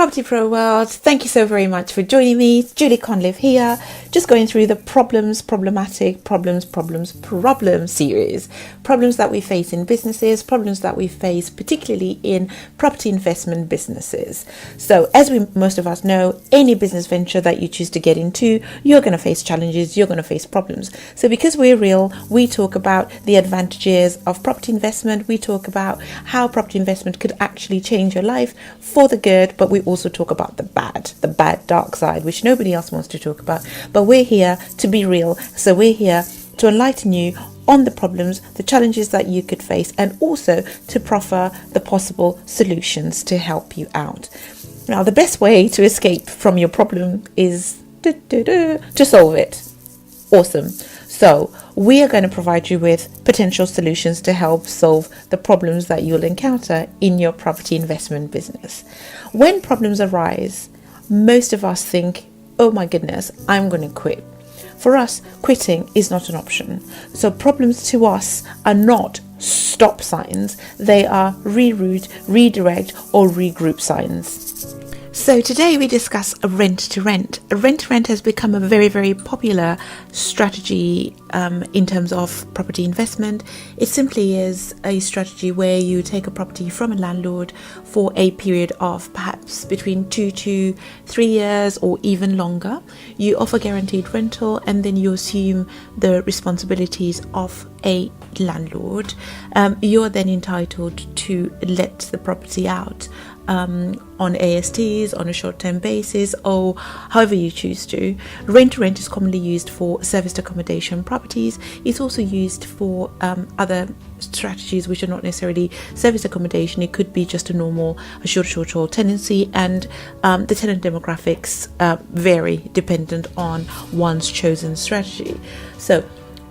Property Pro World, thank you so very much for joining me. It's Julie Condliffe here, just going through the problem series. Problems that we face in businesses, problems that we face particularly in property investment businesses. So as most of us know, any business venture that you choose to get into, you're going to face challenges, you're going to face problems. So because we're real, we talk about the advantages of property investment, we talk about how property investment could actually change your life for the good, but we also talk about the bad dark side, which nobody else wants to talk about. But we're here to be real. So we're here to enlighten you on the problems, the challenges that you could face, and also to proffer the possible solutions to help you out. Now, the best way to escape from your problem is to solve it. Awesome. So we are going to provide you with potential solutions to help solve the problems that you'll encounter in your property investment business. When problems arise, most of us think, oh my goodness, I'm going to quit. For us, quitting is not an option. So problems to us are not stop signs. They are reroute, redirect, or regroup signs. So today we discuss a rent-to-rent. A rent-to-rent has become a very, very popular strategy in terms of property investment. It simply is a strategy where you take a property from a landlord for a period of perhaps between 2 to 3 years or even longer. You offer guaranteed rental and then you assume the responsibilities of a landlord. You're then entitled to let the property out on ASTs, on a short-term basis, or however you choose to. Rent-to-rent is commonly used for serviced accommodation properties. It's also used for other strategies which are not necessarily serviced accommodation. It could be just a short tenancy, and the tenant demographics vary dependent on one's chosen strategy. So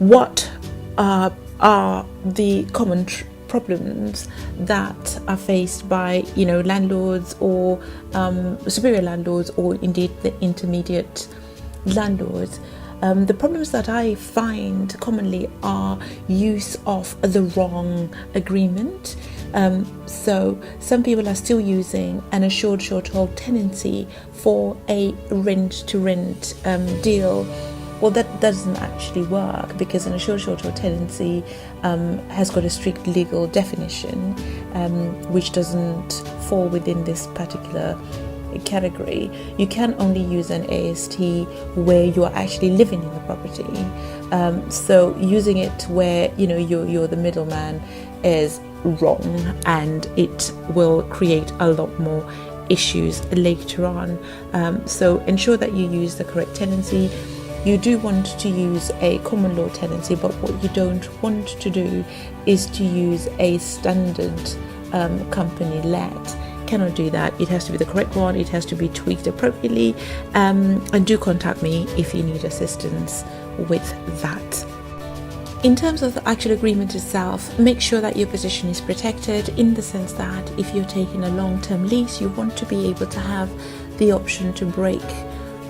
what are the common problems that are faced by landlords or superior landlords, or indeed the intermediate landlords? The problems that I find commonly are use of the wrong agreement. So some people are still using an assured short-hold tenancy for a rent-to-rent deal. Well, that doesn't actually work, because an assured short-hold tenancy has got a strict legal definition, which doesn't fall within this particular category. You can only use an AST where you are actually living in the property. So using it where you're the middleman is wrong, and it will create a lot more issues later on. So ensure that you use the correct tenancy. You do want to use a common law tenancy, but what you don't want to do is to use a standard company let. Cannot do that. It has to be the correct one. It has to be tweaked appropriately. And do contact me if you need assistance with that. In terms of the actual agreement itself, make sure that your position is protected, in the sense that if you're taking a long-term lease, you want to be able to have the option to break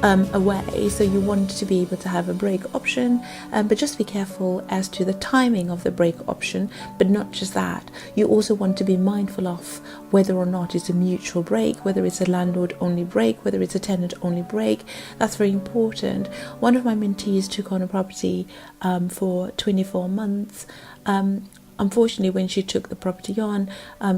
away. So you want to be able to have a break option, but just be careful as to the timing of the break option. But not just that, you also want to be mindful of whether or not it's a mutual break, whether it's a landlord only break, whether it's a tenant only break. That's very important. One of my mentees took on a property for 24 months. Unfortunately, when she took the property on,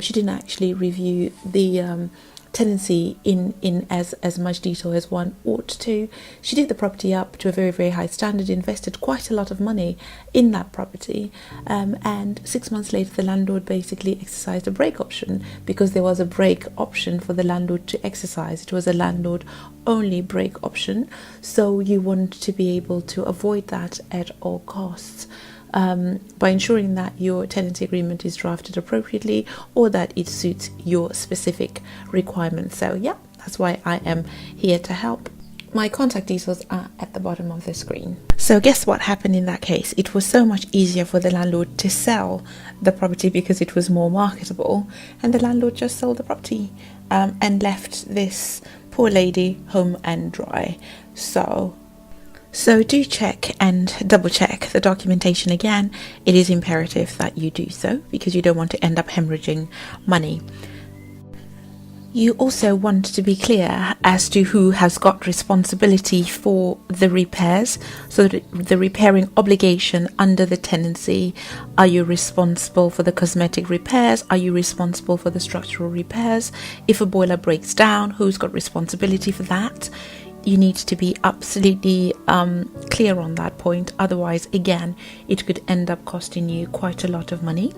she didn't actually review the tenancy in as much detail as one ought to. She did the property up to a very, very high standard, invested quite a lot of money in that property, and 6 months later the landlord basically exercised a break option, because there was a break option for the landlord to exercise. It was a landlord only break option, so you want to be able to avoid that at all costs. By ensuring that your tenancy agreement is drafted appropriately, or that it suits your specific requirements. So yeah, that's why I am here to help. My contact details are at the bottom of the screen. So guess what happened in that case? It was so much easier for the landlord to sell the property because it was more marketable, and the landlord just sold the property and left this poor lady home and dry. So do check and double check the documentation again. It is imperative that you do so, because you don't want to end up hemorrhaging money. You also want to be clear as to who has got responsibility for the repairs. So the repairing obligation under the tenancy. Are you responsible for the cosmetic repairs? Are you responsible for the structural repairs? If a boiler breaks down, who's got responsibility for that? You need to be absolutely clear on that point. Otherwise, again, it could end up costing you quite a lot of money.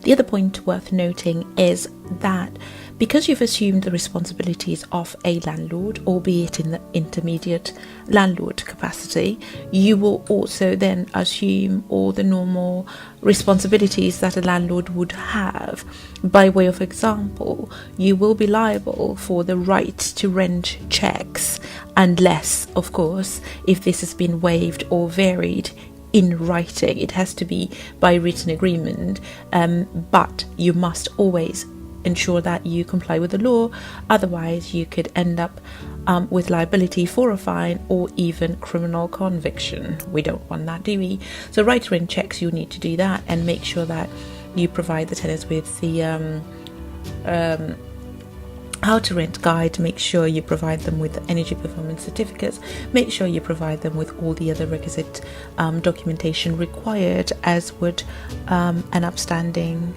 The other point worth noting is that because you've assumed the responsibilities of a landlord, albeit in the intermediate landlord capacity, you will also then assume all the normal responsibilities that a landlord would have. By way of example, you will be liable for the right to rent checks, unless, of course, if this has been waived or varied in writing. It has to be by written agreement, but you must always ensure that you comply with the law. Otherwise, you could end up with liability for a fine or even criminal conviction. We don't want that, do we? So right to rent checks, you need to do that and make sure that you provide the tenants with the how to rent guide. Make sure you provide them with energy performance certificates. Make sure you provide them with all the other requisite documentation required, as would an upstanding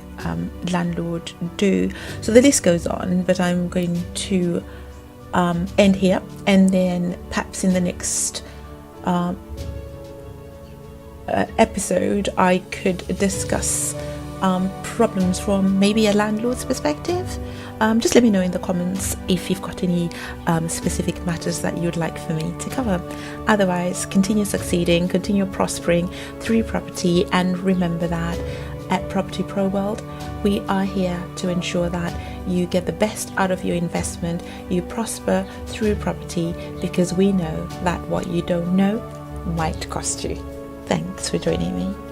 landlord do. So the list goes on, but I'm going to end here, and then perhaps in the next episode I could discuss problems from maybe a landlord's perspective. Just let me know in the comments if you've got any specific matters that you'd like for me to cover. Otherwise, continue succeeding, continue prospering through property, and remember that at Property Pro World, we are here to ensure that you get the best out of your investment, you prosper through property, because we know that what you don't know might cost you. Thanks for joining me.